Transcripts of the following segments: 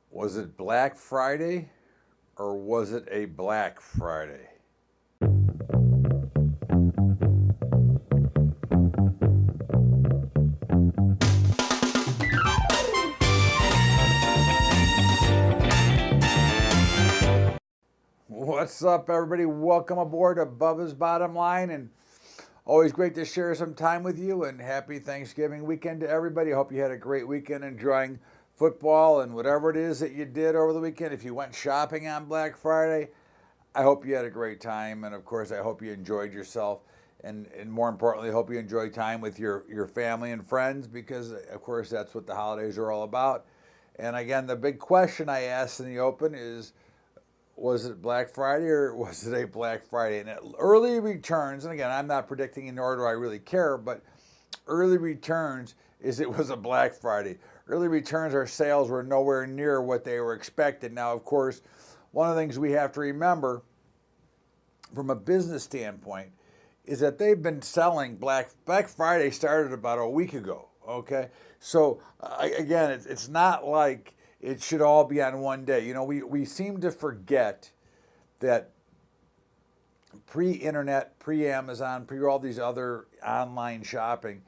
Was it Black Friday or was it a Black Friday? What's up, everybody? Welcome aboard to Bubba's Bottom Line, and always great to share some time with you. And happy Thanksgiving weekend to everybody. Hope you had a great weekend enjoying football and whatever it is that you did over the weekend. If you went shopping on Black Friday, I hope you had a great time, and of course, I hope you enjoyed yourself. And more importantly, I hope you enjoy time with your family and friends because, of course, that's what the holidays are all about. And again, the big question I asked in the open is, was it Black Friday or was it a Black Friday? And early returns, and again, I'm not predicting, nor do I really care, but early returns is it was a Black Friday. Early returns, our sales were nowhere near what they were expected. Now, of course, one of the things we have to remember from a business standpoint is that they've been selling Black Friday started about a week ago. Okay, so again, it's not like it should all be on one day. You know, we seem to forget that pre-internet, pre-Amazon, pre all these other online shopping,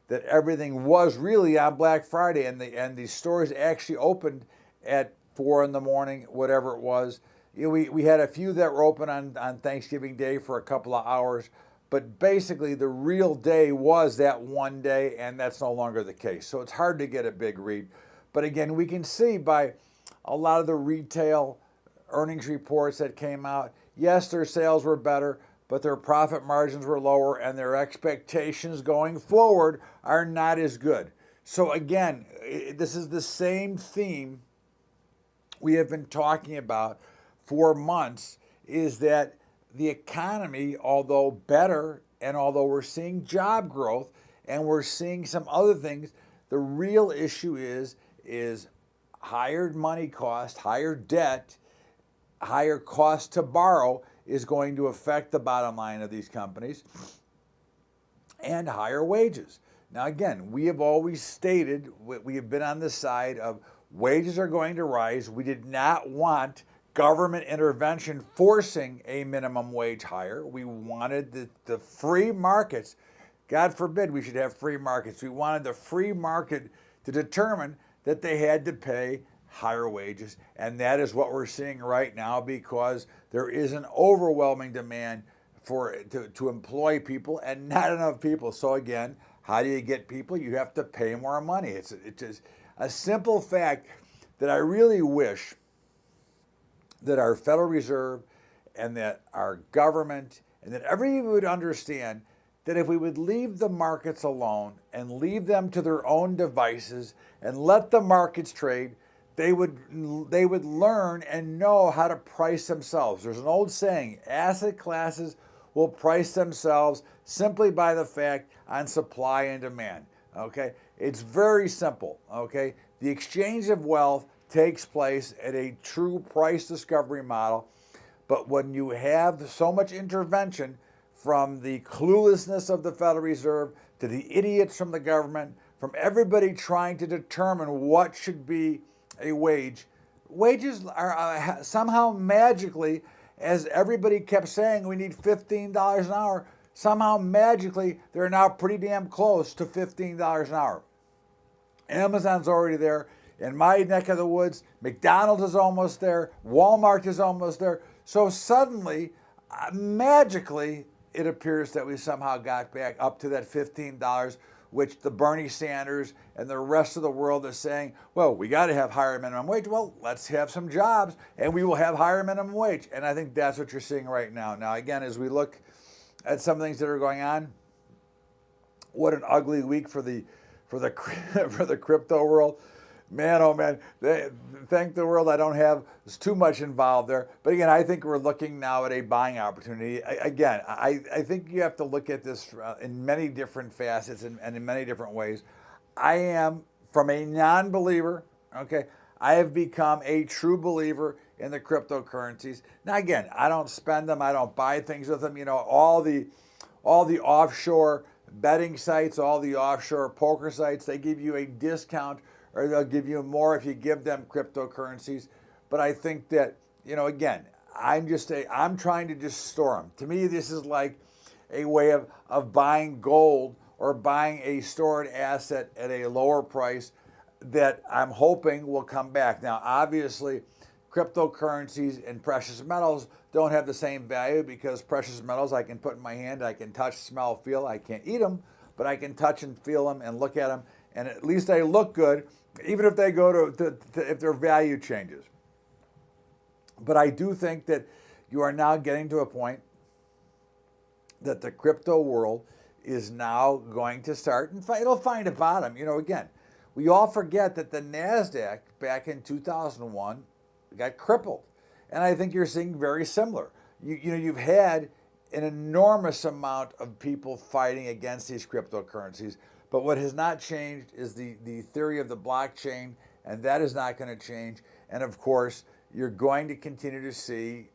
that everything was really on Black Friday, and these stores actually opened at 4 in the morning, whatever it was. You know, we had a few that were open on Thanksgiving Day for a couple of hours, but basically the real day was that one day, and that's no longer the case. So it's hard to get a big read. But again, we can see by a lot of the retail earnings reports that came out, yes, their sales were better, but their profit margins were lower, and their expectations going forward are not as good. So again, this is the same theme we have been talking about for months, is that the economy, although better, and although we're seeing job growth and we're seeing some other things, the real issue is higher money cost, higher debt, higher cost to borrow is going to affect the bottom line of these companies, and higher wages. Now, again, we have always stated, we have been on the side of wages are going to rise. We did not want government intervention forcing a minimum wage higher. We wanted the free markets. God forbid we should have free markets. We wanted the free market to determine that they had to pay higher wages. And that is what we're seeing right now, because there is an overwhelming demand to employ people and not enough people. So again, how do you get people? You have to pay more money. It's just a simple fact that I really wish that our Federal Reserve and that our government and that everybody would understand that if we would leave the markets alone and leave them to their own devices and let the markets trade, they would learn and know how to price themselves. There's an old saying, asset classes will price themselves simply by the fact on supply and demand. Okay? It's very simple. Okay? The exchange of wealth takes place at a true price discovery model, but when you have so much intervention from the cluelessness of the Federal Reserve to the idiots from the government, from everybody trying to determine what should be a wage, wages are somehow magically, as everybody kept saying, we need $15 an hour, somehow magically they're now pretty damn close to $15 an hour. Amazon's already there. In my neck of the woods, McDonald's is almost there. Walmart is almost there. So suddenly, magically, it appears that we somehow got back up to that $15, which the Bernie Sanders and the rest of the world is saying, well, we got to have higher minimum wage. Well, let's have some jobs and we will have higher minimum wage. And I think that's what you're seeing right now. Now, again, as we look at some things that are going on, what an ugly week for the for the crypto world. Man, oh man, thank the world I don't have too much involved there. But again, I think we're looking now at a buying opportunity. Again, I think you have to look at this in many different facets and in many different ways. I am, from a non-believer, okay, I have become a true believer in the cryptocurrencies. Now again, I don't spend them, I don't buy things with them. You know, all the offshore betting sites, all the offshore poker sites, they give you a discount or they'll give you more if you give them cryptocurrencies. But I think that, again, I'm trying to just store them. To me, this is like a way of buying gold or buying a stored asset at a lower price that I'm hoping will come back. Now, obviously, cryptocurrencies and precious metals don't have the same value, because precious metals I can put in my hand, I can touch, smell, feel. I can't eat them, but I can touch and feel them and look at them, and at least they look good, even if they go to if their value changes. But I do think that you are now getting to a point that the crypto world is now going to start, and it'll find a bottom. Again, we all forget that the NASDAQ back in 2001 got crippled. And I think you're seeing very similar. You've had an enormous amount of people fighting against these cryptocurrencies, but what has not changed is the theory of the blockchain, and that is not going to change. And of course, you're going to continue to see,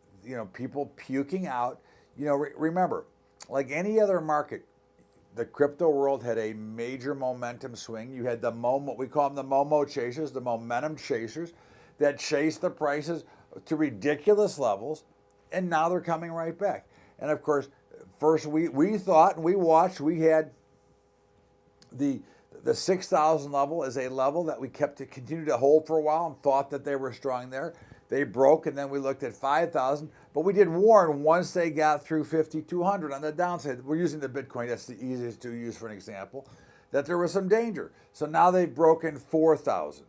people puking out. Remember, like any other market, the crypto world had a major momentum swing. You had what we call them the Momo chasers, the momentum chasers, that chased the prices to ridiculous levels, and now they're coming right back. And of course, first we thought, and we watched, we had the 6,000 level as a level that we continued to hold for a while and thought that they were strong there. They broke, and then we looked at 5,000, but we did warn once they got through 5,200 on the downside. We're using the Bitcoin, that's the easiest to use for an example, that there was some danger. So now they've broken 4,000.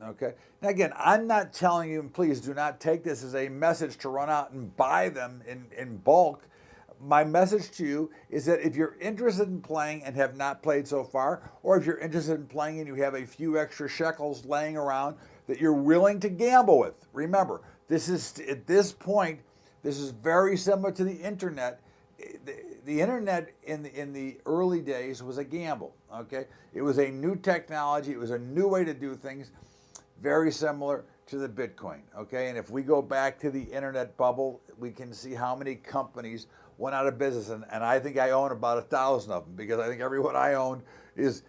Okay. Now again, I'm not telling you, and please do not take this as a message to run out and buy them in bulk. My message to you is that if you're interested in playing and have not played so far, or if you're interested in playing and you have a few extra shekels laying around that you're willing to gamble with, remember, at this point, this is very similar to the internet. The internet in the early days was a gamble. Okay, it was a new technology. It was a new way to do things. Very similar to the Bitcoin, okay? And if we go back to the internet bubble, we can see how many companies went out of business. And I think I own about 1,000 of them, because I think everyone I own is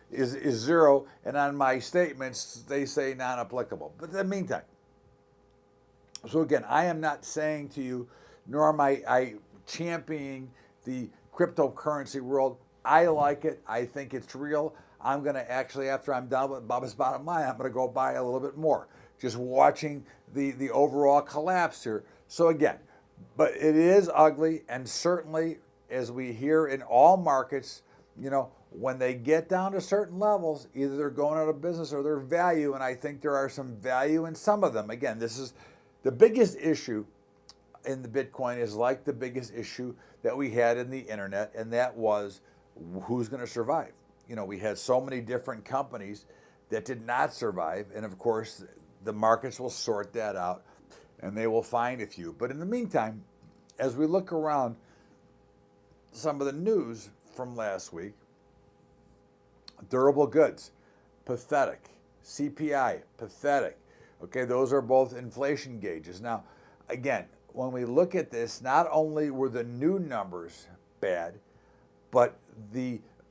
zero. And on my statements, they say non-applicable. But in the meantime, so again, I am not saying to you, nor am I championing the cryptocurrency world. I like it. I think it's real. I'm going to actually, after I'm done with Bubba's Bottom Line, I'm going to go buy a little bit more, just watching the overall collapse here. So again, but it is ugly, and certainly, as we hear in all markets, when they get down to certain levels, either they're going out of business or they're value, and I think there are some value in some of them. Again, this is the biggest issue in the Bitcoin, is like the biggest issue that we had in the internet, and that was who's going to survive. We had so many different companies that did not survive, and of course, the markets will sort that out, and they will find a few. But in the meantime, as we look around some of the news from last week, durable goods, pathetic. CPI, pathetic. Okay, those are both inflation gauges. Now, again, when we look at this, not only were the new numbers bad, but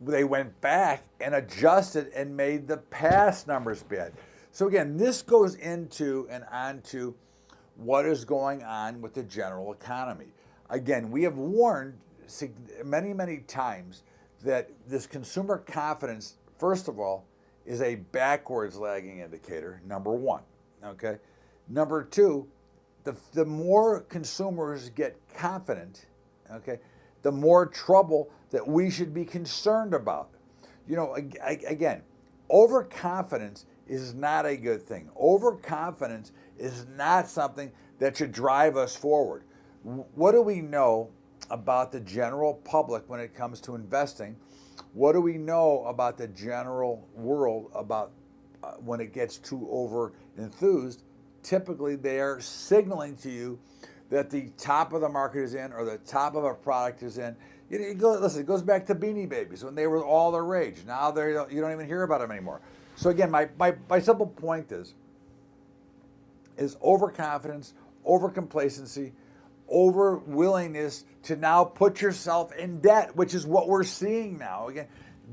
they went back and adjusted and made the past numbers bad. So again, this goes into and onto what is going on with the general economy. Again, we have warned many, many times that this consumer confidence, first of all, is a backwards lagging indicator, number one, okay? Number two, the more consumers get confident, okay, the more trouble that we should be concerned about. Again, overconfidence is not a good thing. Overconfidence is not something that should drive us forward. What do we know about the general public when it comes to investing? What do we know about the general world about when it gets too over enthused? Typically, they are signaling to you that the top of the market is in, or the top of a product is in. It goes back to Beanie Babies when they were all the rage. Now you don't even hear about them anymore. So again, my simple point is overconfidence, overcomplacency, over willingness to now put yourself in debt, which is what we're seeing now. Again,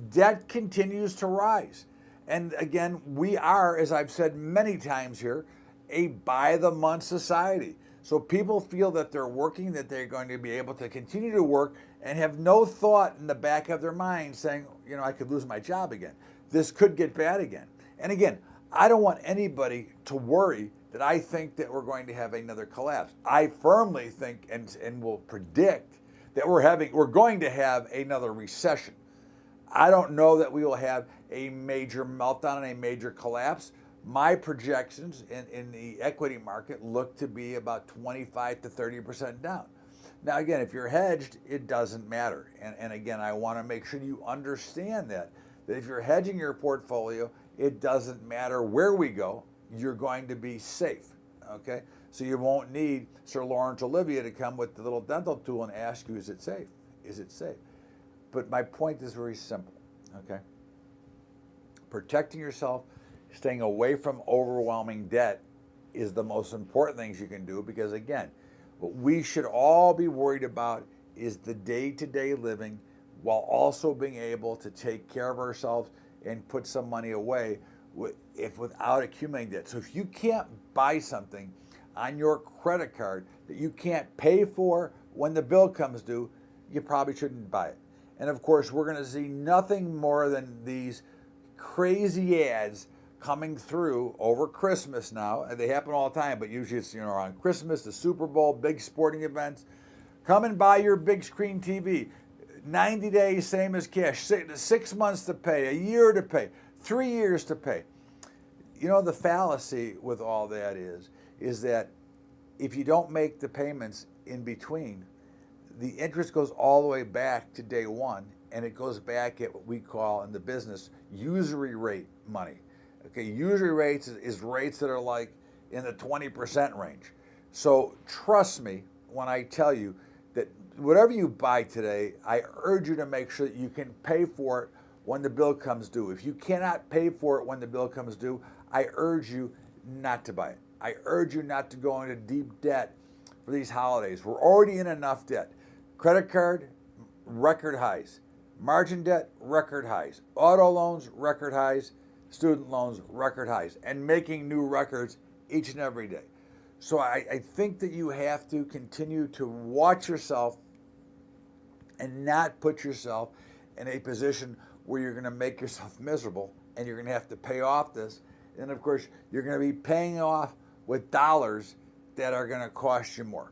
debt continues to rise. And again, we are, as I've said many times here, a by the month society. So people feel that they're working, that they're going to be able to continue to work and have no thought in the back of their mind saying, I could lose my job again. This could get bad again. And again, I don't want anybody to worry that I think that we're going to have another collapse. I firmly think and will predict that we're going to have another recession. I don't know that we will have a major meltdown and a major collapse. My projections in the equity market look to be about 25 to 30% down. Now, again, if you're hedged, it doesn't matter. And again, I want to make sure you understand that if you're hedging your portfolio, it doesn't matter where we go, you're going to be safe, okay? So you won't need Sir Lawrence Olivier to come with the little dental tool and ask you, is it safe? Is it safe? But my point is very simple, okay? Protecting yourself, staying away from overwhelming debt is the most important things you can do, because again, what we should all be worried about is the day-to-day living while also being able to take care of ourselves and put some money away without accumulating debt. So if you can't buy something on your credit card that you can't pay for when the bill comes due, you probably shouldn't buy it. And of course, we're going to see nothing more than these crazy ads coming through over Christmas now. And they happen all the time, but usually it's around Christmas, the Super Bowl, big sporting events. Come and buy your big screen TV. 90 days, same as cash. 6 months to pay, a year to pay, 3 years to pay. The fallacy with all that is that if you don't make the payments in between, the interest goes all the way back to day one, and it goes back at what we call in the business usury rate money. Okay, usury rates is rates that are like in the 20% range. So trust me when I tell you that whatever you buy today, I urge you to make sure that you can pay for it when the bill comes due. If you cannot pay for it when the bill comes due, I urge you not to buy it. I urge you not to go into deep debt for these holidays. We're already in enough debt. Credit card, record highs. Margin debt, record highs. Auto loans, record highs. Student loans, record highs. And making new records each and every day. So I think that you have to continue to watch yourself and not put yourself in a position where you're going to make yourself miserable and you're going to have to pay off this. And of course, you're going to be paying off with dollars that are going to cost you more.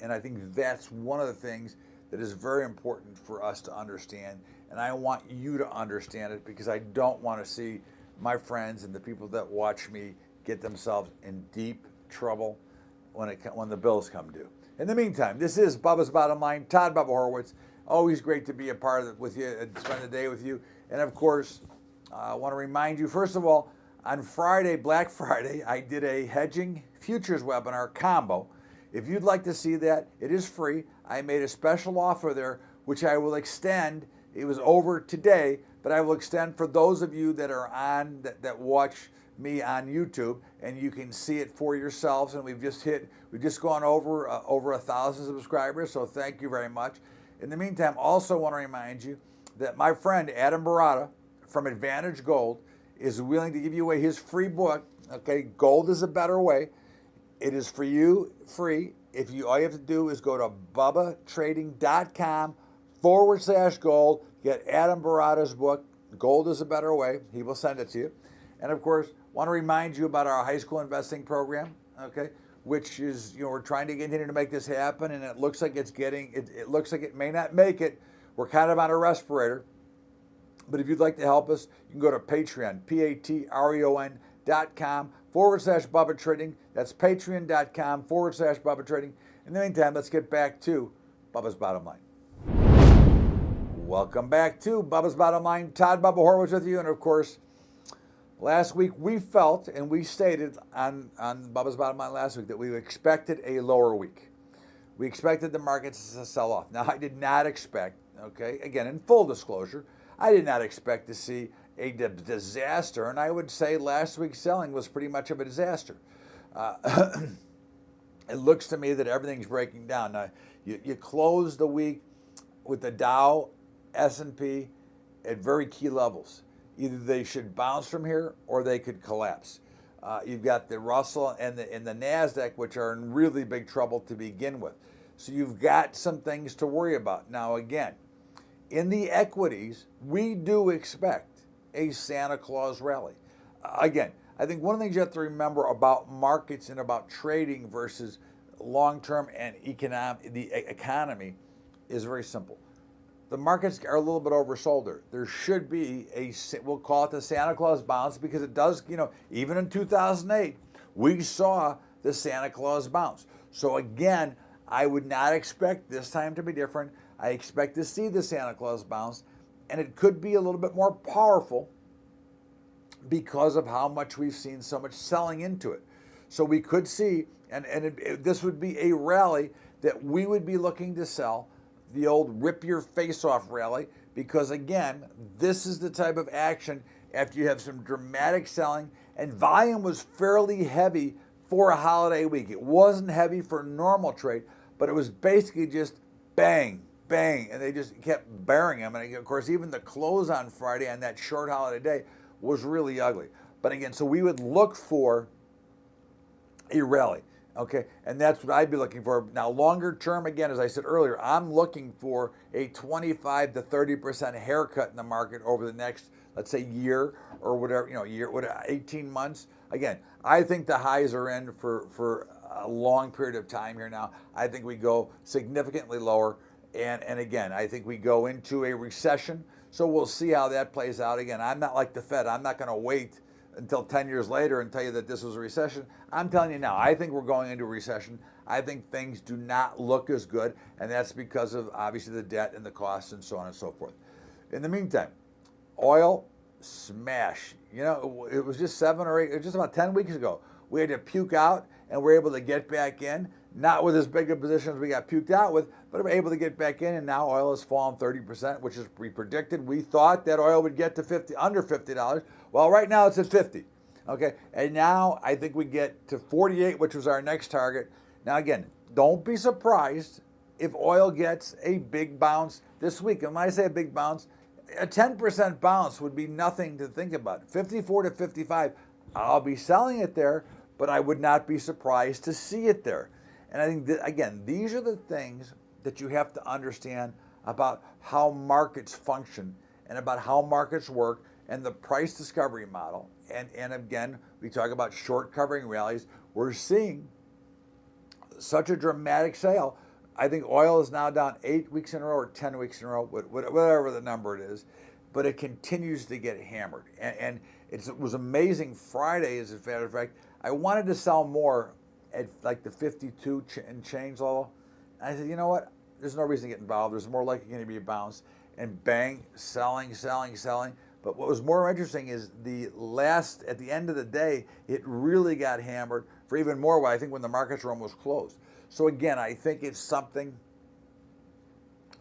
And I think that's one of the things that is very important for us to understand. And I want you to understand it, because I don't want to see my friends and the people that watch me get themselves in deep trouble when the bills come due. In the meantime, this is Bubba's Bottom Line. Todd Bubba Horwitz. Always great to be a part of it with you and spend the day with you. And of course, I want to remind you, first of all, on Friday, Black Friday, I did a hedging futures webinar combo. If you'd like to see that, it is free. I made a special offer there, which I will extend. It was over today, but I will extend for those of you that are on, that watch me on YouTube, and you can see it for yourselves. And we've just gone over 1,000 subscribers, so thank you very much. In the meantime, also want to remind you that my friend Adam Barata from Advantage Gold is willing to give you away his free book. Okay, Gold is a Better Way. It is for you, free. All you have to do is go to bubbatrading.com/gold. Get Adam Barata's book, Gold is a Better Way. He will send it to you. And of course, want to remind you about our high school investing program, okay, which is, we're trying to continue to make this happen, and it looks like it looks like it may not make it. We're kind of on a respirator. But if you'd like to help us, you can go to Patreon, patreon.com/Bubba Trading. That's patreon.com/Bubba Trading. In the meantime, let's get back to Bubba's Bottom Line. Welcome back to Bubba's Bottom Line. Todd Bubba Horwitz with you. And of course, last week we felt, and we stated on Bubba's Bottom Line last week, that we expected a lower week. We expected the markets to sell off. Now, I did not expect, okay, again, in full disclosure, I did not expect to see a disaster, and I would say last week's selling was pretty much of a disaster. It looks to me that everything's breaking down. Now, you close the week with the Dow, S&P at very key levels. Either they should bounce from here or they could collapse. You've got the Russell and the NASDAQ, which are in really big trouble to begin with. So you've got some things to worry about. Now, again, in the equities, we do expect a Santa Claus rally. Again, I think one of the things you have to remember about markets and about trading versus long-term and the economy is very simple. The markets are a little bit oversold. There should be we'll call it the Santa Claus bounce, because it does, even in 2008, we saw the Santa Claus bounce. So again, I would not expect this time to be different. I expect to see the Santa Claus bounce, and it could be a little bit more powerful because of how much we've seen so much selling into it. So we could see, this would be a rally that we would be looking to sell, the old rip your face off rally, because again, this is the type of action after you have some dramatic selling, and volume was fairly heavy for a holiday week. It wasn't heavy for normal trade, but it was basically just bang, bang, and they just kept bearing them. And of course, even the close on Friday on that short holiday day was really ugly. But again, so we would look for a rally. Okay, and that's what I'd be looking for. Now, longer term, again, as I said earlier, I'm looking for a 25 to 30% haircut in the market over the next, let's say, year or whatever, 18 months. Again, I think the highs are in for a long period of time here now. I think we go significantly lower, and again, I think we go into a recession. So we'll see how that plays out. Again, I'm not like the Fed. I'm not going to wait until 10 years later and tell you that this was a recession. I'm telling you now, I think we're going into a recession. I think things do not look as good, and that's because of obviously the debt and the costs and so on and so forth. In the meantime, oil smash. It was just 7 or 8, it was just about 10 weeks ago. We had to puke out, and we're able to get back in, not with as big a position as we got puked out with, but we're able to get back in, and now oil has fallen 30%, which is we predicted. We thought that oil would get to under $50. Well, right now it's at 50. Okay, and now I think we get to 48, which was our next target. Now again, don't be surprised if oil gets a big bounce this week. And when I say a big bounce, a 10% bounce would be nothing to think about. 54 to 55, I'll be selling it there, but I would not be surprised to see it there. And I think that, again, these are the things that you have to understand about how markets function and about how markets work and the price discovery model. And again, we talk about short covering rallies. We're seeing such a dramatic sale. I think oil is now down 8 weeks in a row or 10 weeks in a row, whatever the number it is, but it continues to get hammered. And it was amazing Friday, as a matter of fact. I wanted to sell more at like the 52 and change level. And I said, you know what? There's no reason to get involved. There's more likely going to be a bounce. And bang, selling. But what was more interesting is at the end of the day, it really got hammered for even more, I think, when the markets were almost closed. So again, I think it's something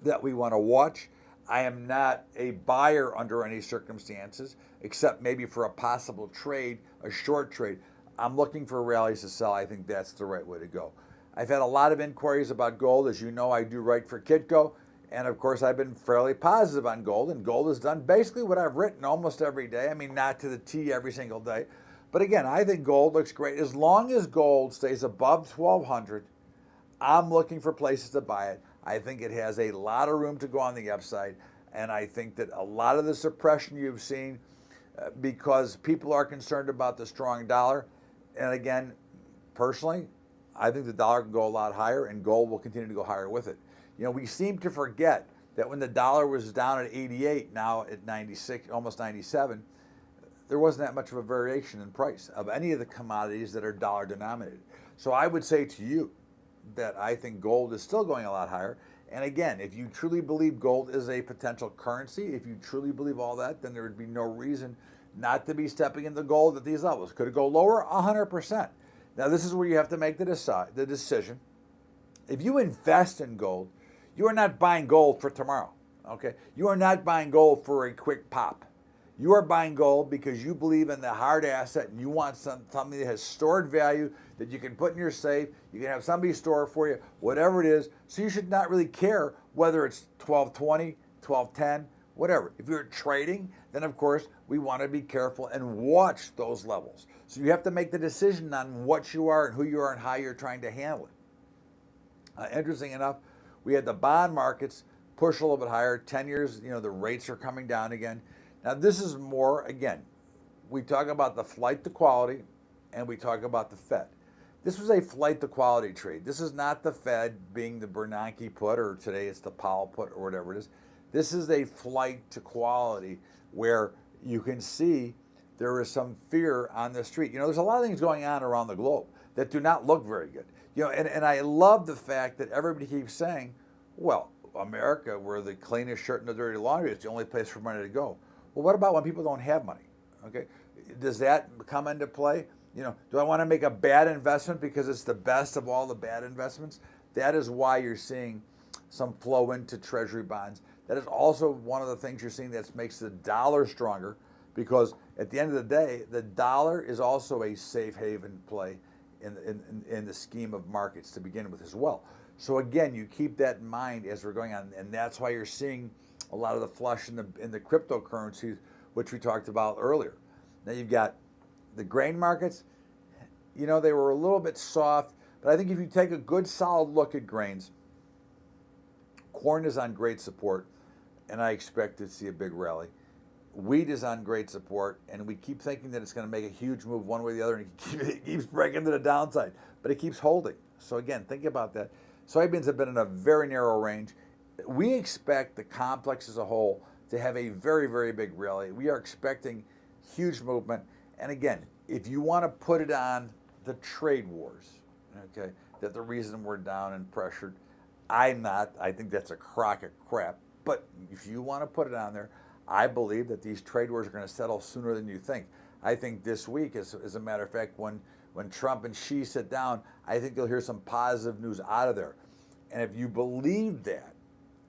that we want to watch. I am not a buyer under any circumstances, except maybe for a possible trade, a short trade. I'm looking for rallies to sell. I think that's the right way to go. I've had a lot of inquiries about gold. As you know, I do write for Kitco. And of course, I've been fairly positive on gold, and gold has done basically what I've written almost every day. I mean, not to the T every single day. But again, I think gold looks great. As long as gold stays above 1,200, I'm looking for places to buy it. I think it has a lot of room to go on the upside. And I think that a lot of the suppression you've seen, because people are concerned about the strong dollar. And again, personally, I think the dollar can go a lot higher, and gold will continue to go higher with it. We seem to forget that when the dollar was down at 88, now at 96, almost 97, there wasn't that much of a variation in price of any of the commodities that are dollar denominated. So I would say to you that I think gold is still going a lot higher. And again, if you truly believe gold is a potential currency, if you truly believe all that, then there would be no reason not to be stepping into gold at these levels. Could it go lower? 100%. Now, this is where you have to make the decision. If you invest in gold, you are not buying gold for tomorrow, okay? You are not buying gold for a quick pop. You are buying gold because you believe in the hard asset and you want something that has stored value that you can put in your safe, you can have somebody store it for you, whatever it is. So you should not really care whether it's 12.20, 12.10, whatever. If you're trading, then of course we want to be careful and watch those levels. So you have to make the decision on what you are and who you are and how you're trying to handle it. Interesting enough, we had the bond markets push a little bit higher. 10 years, the rates are coming down again. Now this is more, again, we talk about the flight to quality and we talk about the Fed. This was a flight to quality trade. This is not the Fed being the Bernanke put, or today it's the Powell put, or whatever it is. This is a flight to quality where you can see there is some fear on the street. There's a lot of things going on around the globe that do not look very good. And I love the fact that everybody keeps saying, well, America, we're the cleanest shirt in the dirty laundry. It's the only place for money to go. Well, what about when people don't have money? Okay, does that come into play? Do I want to make a bad investment because it's the best of all the bad investments? That is why you're seeing some flow into treasury bonds. That is also one of the things you're seeing that makes the dollar stronger, because at the end of the day, the dollar is also a safe haven play in the scheme of markets to begin with as well. So again, you keep that in mind as we're going on, and that's why you're seeing a lot of the flush in the cryptocurrencies, which we talked about earlier. Now you've got the grain markets. They were a little bit soft, but I think if you take a good solid look at grains, corn is on great support, and I expect to see a big rally. Wheat is on great support, and we keep thinking that it's going to make a huge move one way or the other, and it keeps breaking to the downside, but it keeps holding. So again, think about that. Soybeans have been in a very narrow range. We expect the complex as a whole to have a very, very big rally. We are expecting huge movement. And again, if you want to put it on the trade wars, okay, that the reason we're down and pressured, I'm not. I think that's a crock of crap. But if you want to put it on there, I believe that these trade wars are going to settle sooner than you think. I think this week, as a matter of fact, when Trump and Xi sit down, I think you'll hear some positive news out of there. And if you believe that,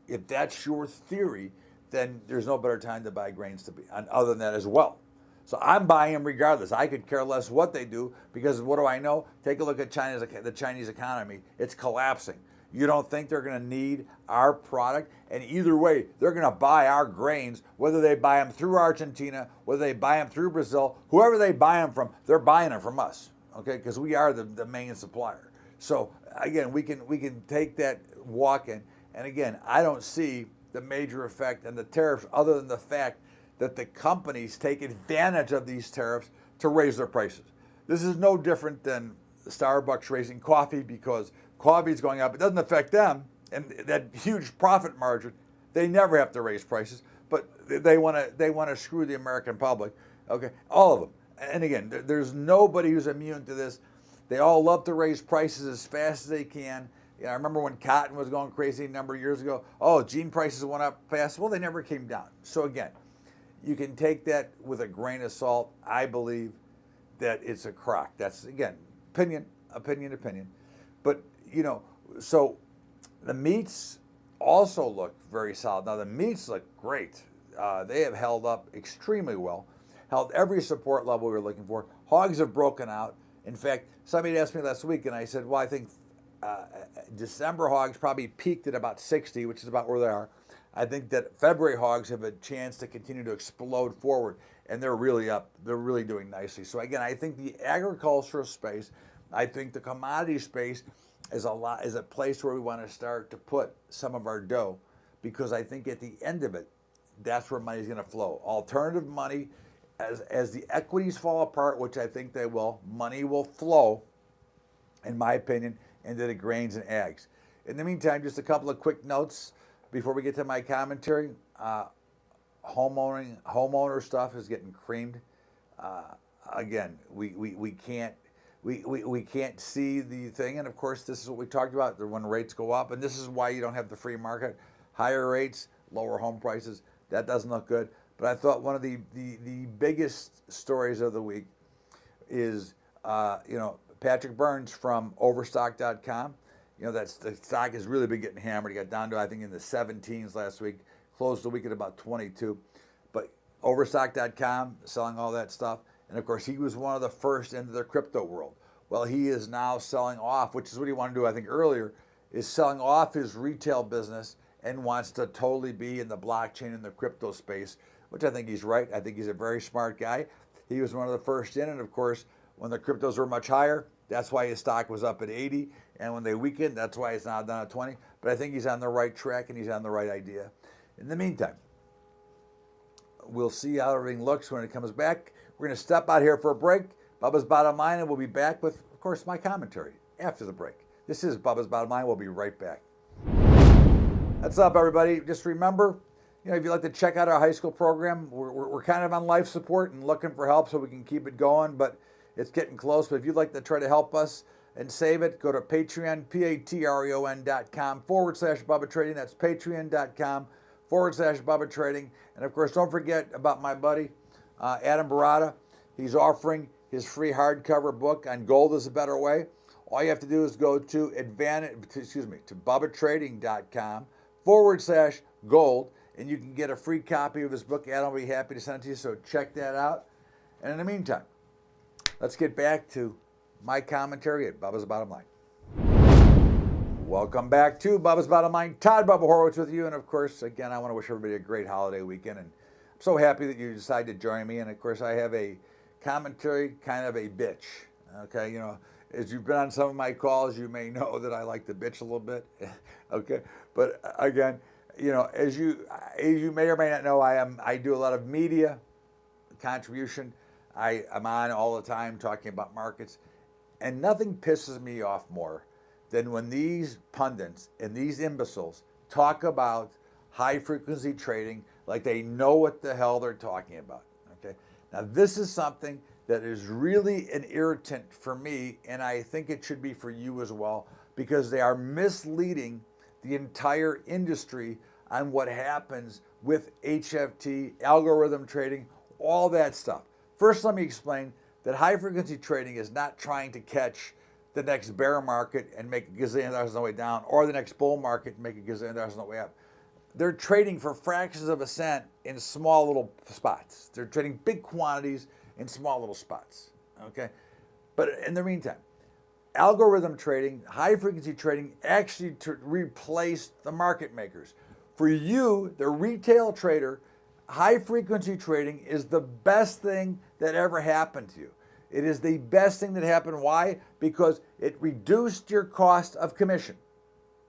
if that's your theory, then there's no better time to buy grains other than that as well. So I'm buying them regardless. I could care less what they do, because what do I know? Take a look at the Chinese economy. It's collapsing. You don't think they're going to need our product? And either way, they're going to buy our grains, whether they buy them through Argentina, whether they buy them through Brazil, whoever they buy them from, they're buying them from us, okay? Because we are the main supplier. So again, we can take that walk in. And again, I don't see the major effect and the tariffs other than the fact that the companies take advantage of these tariffs to raise their prices. This is no different than Starbucks raising coffee because coffee is going up. It doesn't affect them, and that huge profit margin, they never have to raise prices, but they want to screw the American public. Okay, all of them. And again, there's nobody who's immune to this. They all love to raise prices as fast as they can. I remember when cotton was going crazy a number of years ago. Oh, gene prices went up fast. Well, they never came down. So again, you can take that with a grain of salt. I believe that it's a crock. That's, again, opinion. But, so the meats also look very solid. Now, the meats look great. They have held up extremely well, held every support level we were looking for. Hogs have broken out. In fact, somebody asked me last week, and I said, well, I think December hogs probably peaked at about 60, which is about where they are. I think that February hogs have a chance to continue to explode forward, and they're really up. They're really doing nicely. So again, I think the agricultural space, I think the commodity space is a place where we want to start to put some of our dough, because I think at the end of it, that's where money's going to flow. Alternative money, as the equities fall apart, which I think they will, money will flow, in my opinion, into the grains and ags. In the meantime, just a couple of quick notes before we get to my commentary. Homeowner stuff is getting creamed. Again, we can't see the thing, and of course, this is what we talked about when rates go up, and this is why you don't have the free market. Higher rates, lower home prices. That doesn't look good. But I thought one of the biggest stories of the week is Patrick Burns from Overstock.com. That's the stock has really been getting hammered. It got down to, I think, in the 17s last week. Closed the week at about 22. But Overstock.com selling all that stuff. And of course, he was one of the first into the crypto world. Well, he is now selling off, which is what he wanted to do, I think, earlier, is selling off his retail business and wants to totally be in the blockchain and the crypto space, which I think he's right. I think he's a very smart guy. He was one of the first in, and of course, when the cryptos were much higher, that's why his stock was up at 80, and when they weakened, that's why it's now down at 20. But I think he's on the right track, and he's on the right idea. In the meantime, we'll see how everything looks when it comes back. We're going to step out here for a break. Bubba's Bottom Line, and we'll be back with, of course, my commentary after the break. This is Bubba's Bottom Line. We'll be right back. What's up, everybody? Just remember, if you'd like to check out our high school program, we're kind of on life support and looking for help so we can keep it going, but it's getting close. But if you'd like to try to help us and save it, go to Patreon, patreon.com/Bubba Trading. That's patreon.com/Bubba Trading. And of course, don't forget about my buddy, Adam Barata. He's offering his free hardcover book on Gold is a Better Way. All you have to do is go to BubbaTrading.com/gold, and you can get a free copy of his book. Adam will be happy to send it to you, so check that out. And in the meantime, let's get back to my commentary at Bubba's Bottom Line. Welcome back to Bubba's Bottom Line. Todd Bubba Horwitz with you. And of course, again, I want to wish everybody a great holiday weekend. And I'm so happy that you decided to join me. And of course, I have a commentary, kind of a bitch. Okay, as you've been on some of my calls, you may know that I like to bitch a little bit. Okay, but again, as you may or may not know, I do a lot of media contribution. I'm on all the time talking about markets, and nothing pisses me off more than when these pundits and these imbeciles talk about high frequency trading like they know what the hell they're talking about. Okay, now this is something that is really an irritant for me, and I think it should be for you as well, because they are misleading the entire industry on what happens with HFT, algorithm trading, all that stuff. First, let me explain that high frequency trading is not trying to catch the next bear market and make a gazillion dollars on the way down, or the next bull market and make a gazillion dollars on the way up. They're trading for fractions of a cent in small little spots. They're trading big quantities in small little spots, okay? But in the meantime, algorithm trading, high frequency trading actually replaced the market makers. For you, the retail trader, high frequency trading is the best thing that ever happened to you. It is the best thing that happened. Why? Because it reduced your cost of commission.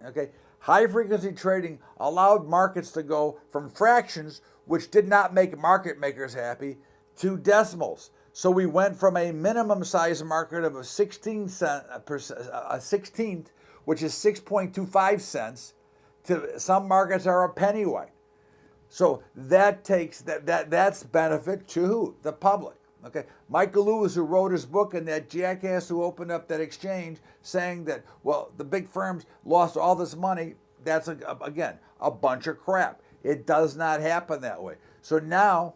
Okay? High frequency trading allowed markets to go from fractions, which did not make market makers happy, to decimals. So we went from a minimum size market of a 16th, which is 6.25 cents, to some markets are a penny wide. So that takes that's benefit to who? The public. Okay, Michael Lewis, who wrote his book, and that jackass who opened up that exchange, saying that, well, the big firms lost all this money. That's again a bunch of crap. It does not happen that way. So now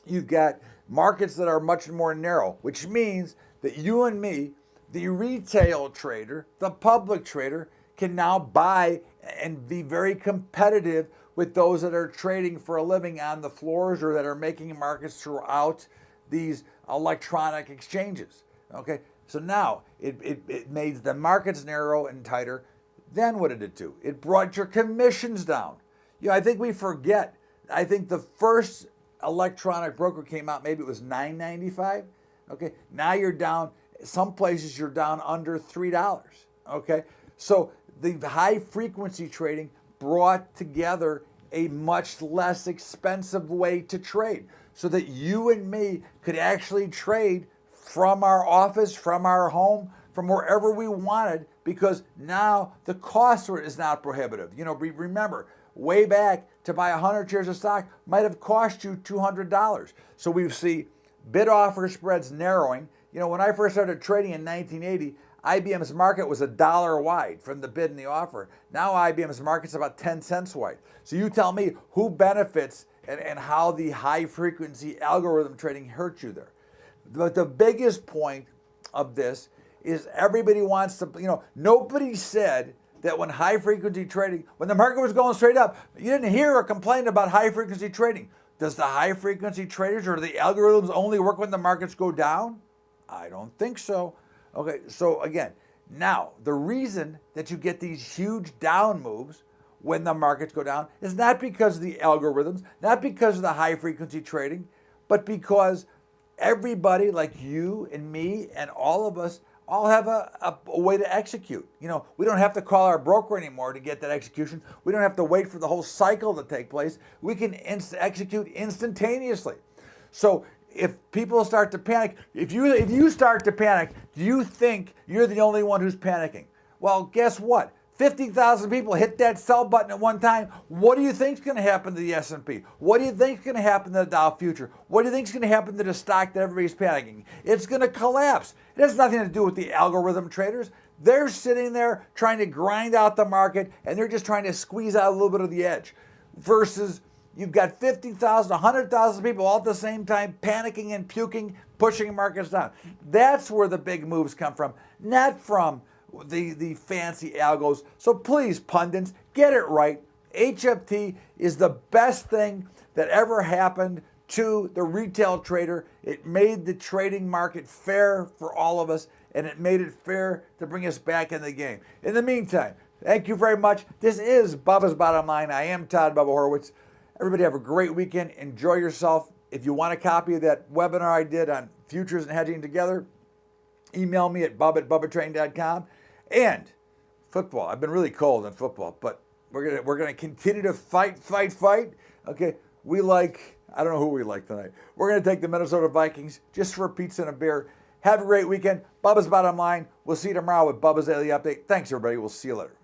you've got markets that are much more narrow, which means that you and me, the retail trader, the public trader, can now buy and be very competitive with those that are trading for a living on the floors or that are making markets throughout these electronic exchanges. Okay, so now it made the markets narrow and tighter. Then what did it do? It brought your commissions down. I think we forget. I think the first electronic broker came out, maybe it was $9.95. Okay, now you're down. Some places you're down under $3. Okay, so the high frequency trading brought together a much less expensive way to trade so that you and me could actually trade from our office, from our home, from wherever we wanted, because now the cost is not prohibitive. Remember, way back to buy 100 shares of stock might have cost you $200. So we see bid offer spreads narrowing. When I first started trading in 1980, IBM's market was $1 wide from the bid and the offer. Now IBM's market's about 10 cents wide. So you tell me who benefits and how the high frequency algorithm trading hurts you there. But the biggest point of this is everybody wants to, nobody said that when high frequency trading, when the market was going straight up, you didn't hear a complaint about high frequency trading. Does the high frequency traders or the algorithms only work when the markets go down? I don't think so. Okay, so again, now the reason that you get these huge down moves, when the markets go down is not because of the algorithms, not because of the high frequency trading, but because everybody like you and me and all of us all have a way to execute. You know, we don't have to call our broker anymore to get that execution. We don't have to wait for the whole cycle to take place. We can execute instantaneously. So if people start to panic, if you start to panic, do you think you're the only one who's panicking? Well, guess what? 50,000 people hit that sell button at one time. What do you think is going to happen to the S&P? What do you think is going to happen to the Dow Future? What do you think is going to happen to the stock that everybody's panicking? It's going to collapse. It has nothing to do with the algorithm traders. They're sitting there trying to grind out the market, and they're just trying to squeeze out a little bit of the edge. Versus you've got 50,000, 100,000 people all at the same time panicking and puking, pushing markets down. That's where the big moves come from, not from the fancy algos. So please, pundits, get it right. HFT is the best thing that ever happened to the retail trader. It made the trading market fair for all of us, and it made it fair to bring us back in the game. In the meantime, thank you very much. This is Bubba's Bottom Line. I am Todd Bubba Horwitz. Everybody have a great weekend. Enjoy yourself. If you want a copy of that webinar I did on futures and hedging together, email me at bub@bubbatrain.com. And football. I've been really cold in football, but we're gonna continue to fight. Okay, I don't know who we like tonight. We're gonna take the Minnesota Vikings just for a pizza and a beer. Have a great weekend. Bubba's Bottom Line. We'll see you tomorrow with Bubba's Daily Update. Thanks, everybody. We'll see you later.